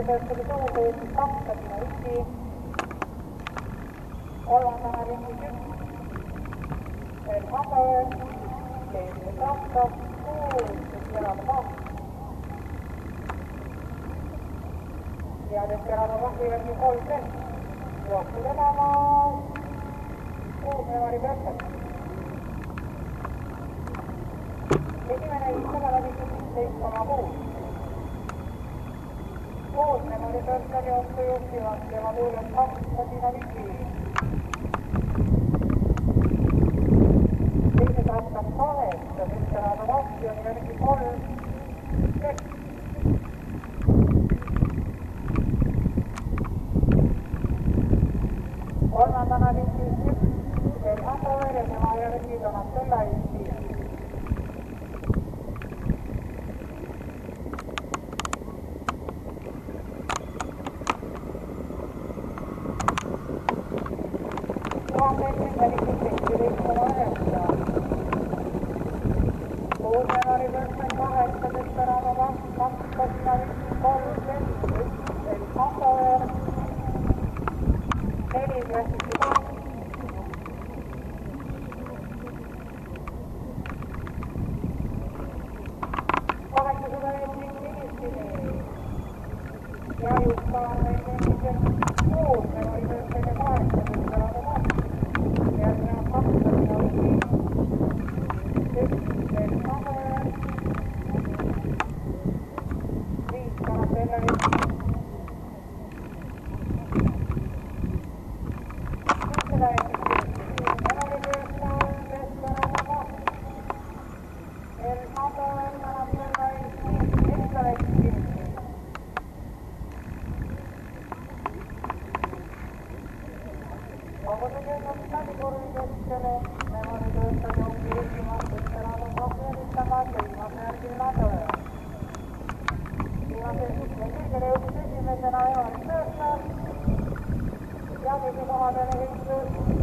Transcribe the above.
memooritööstuse suurde jõudis 2 Tallinna Riki, 3. ringis 1 El Hammer, 7 Trapka, 6 Elada Paak ja Desperado Vahvivärgi 3 Trent. Jooksu vedama 6 memooritööstust. Esimene viisada läbitud 15,6. Koos memooritööstusel jooksu juhtivad tema tuules 2 Tallinna Riki. Teises raskas 8, Desperado Vahvivärgi 3 Trent. Kolmandana viitis 1 El Hammer ja tema järgi Donatella Eesti. Kohapealsed välikud 17,9. Koos memooritööstusel 8 Desperado 2 Tallinna Riki 3 Trent, 1 El Hammer, 4 Klassi Paak. Ja Jukka on meil endiselt koos memooritööstusel ja 8 Desperado 2. Järgnevad 2 Tallinna Riki, 1 El Hammer, 5 Donatella Eesti. Läbikurvikeskele memooritööstusel jooksu juhtimas Desperado Vahvivärgitama teimase järgina tõe. Kõigile jõudis esimesena memooritööstus ja kõigi kohadele heitus